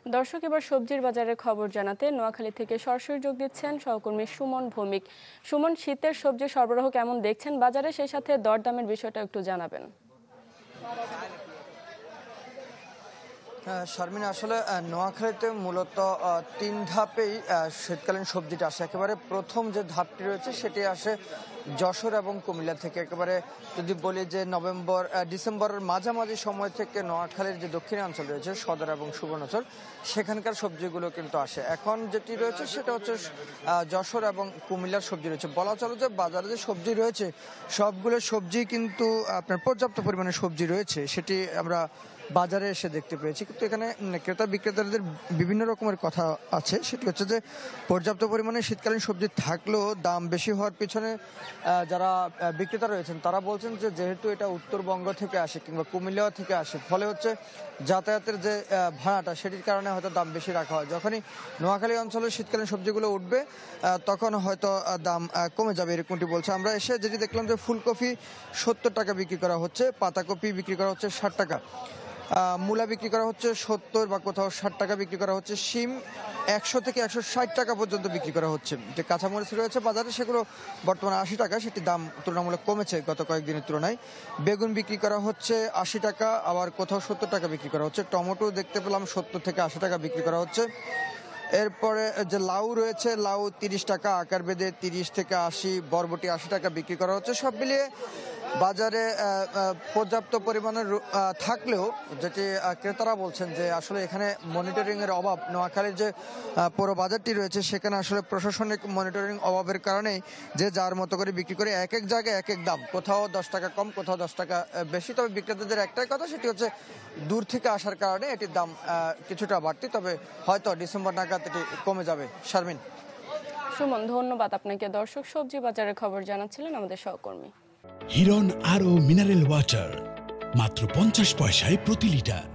দর্শক, এবার সবজির বাজারের খবর জানাতে নোয়াখালী থেকে সরাসরি যোগ দিচ্ছেন সহকর্মী সুমন ভৌমিক। সুমন, শীতের সবজি সরবরাহ কেমন দেখছেন বাজারে, সেই সাথে দরদামের বিষয়টা একটু জানাবেন। শারমিন, আসলে নোয়াখালীতে মূলত তিন ধাপেই শীতকালীন সবজিটা আসে। একেবারে প্রথম যে ধাপটি রয়েছে সেটি আসে যশোর এবং কুমিল্লা থেকে। একেবারে যদি বলি যে ডিসেম্বরের মাঝামাঝি সময় থেকে নোয়াখালীর যে দক্ষিণাঞ্চল রয়েছে সদর এবং সুবর্ণচর, সেখানকার সবজিগুলো কিন্তু আসে। এখন যেটি রয়েছে সেটা হচ্ছে যশোর এবং কুমিল্লার সবজি রয়েছে। বলা চলে যে বাজারে যে সবজি রয়েছে সবগুলো সবজি কিন্তু আপনার পর্যাপ্ত পরিমাণে সবজি রয়েছে, সেটি আমরা বাজারে এসে দেখতে পেয়েছি। কিন্তু এখানে ক্রেতা বিক্রেতাদের বিভিন্ন রকমের কথা আছে। সেটি হচ্ছে যে পর্যাপ্ত পরিমাণে শীতকালীন সবজি থাকলেও দাম বেশি হওয়ার পিছনে যারা বিক্রেতা রয়েছেন তারা বলছেন যে যেহেতু এটা উত্তরবঙ্গ থেকে আসে কিংবা কুমিল্লা থেকে আসে, ফলে হচ্ছে যাতায়াতের যে ভাড়াটা সেটির কারণে হয়তো দাম বেশি রাখা হয়। যখনই নোয়াখালী অঞ্চলে শীতকালীন সবজিগুলো উঠবে তখন হয়তো দাম কমে যাবে, এরকমটি বলছে। আমরা এসে যেটি দেখলাম যে ফুলকপি 70 টাকা বিক্রি করা হচ্ছে, পাতাকপি বিক্রি করা হচ্ছে 60 টাকা, মূলা বিক্রি করা হচ্ছে 70 বা কোথাও 60 টাকা বিক্রি করা হচ্ছে, শিম 100 থেকে 160 টাকা পর্যন্ত বিক্রি করা হচ্ছে। যে কাঁচামরিচ রয়েছে বাজারে সেগুলো বর্তমানে 80 টাকা, সেটি দাম তুলনামূলক কমেছে গত কয়েকদিনের তুলনায়। বেগুন বিক্রি করা হচ্ছে 80 টাকা, আবার কোথাও 70 টাকা বিক্রি করা হচ্ছে। টমেটো দেখতে পেলাম 70 থেকে 80 টাকা বিক্রি করা হচ্ছে। এরপরে যে লাউ রয়েছে, লাউ 30 টাকা আকার বেঁধে 30 থেকে 80, বরবটি 80 টাকা বিক্রি করা হচ্ছে। সব মিলিয়ে বাজারে পর্যাপ্ত পরিমাণের থাকলেও যেটি ক্রেতারা বলছেন যে আসলে এখানে মনিটরিং এর অভাব। নোয়াখালীর যে পুরো বাজারটি রয়েছে সেখানে আসলে প্রশাসনিক মনিটরিং অভাবের কারণেই যে যার মতো করে বিক্রি করে, এক এক জায়গায় এক এক দাম, কোথাও 10 টাকা কম, কোথাও 10 টাকা বেশি। তবে বিক্রেতাদের একটাই কথা, সেটি হচ্ছে দূর থেকে আসার কারণে এটির দাম কিছুটা বাড়তি, তবে হয়তো ডিসেম্বর নাগাদ এটি কমে যাবে। শারমিন। সুমন, ধন্যবাদ আপনাকে। দর্শক, সবজি বাজারের খবর জানাচ্ছিলেন আমাদের সহকর্মী। হিরন আরও মিনারেল ওয়াটার মাত্র 50 পয়সায় প্রতি লিটার।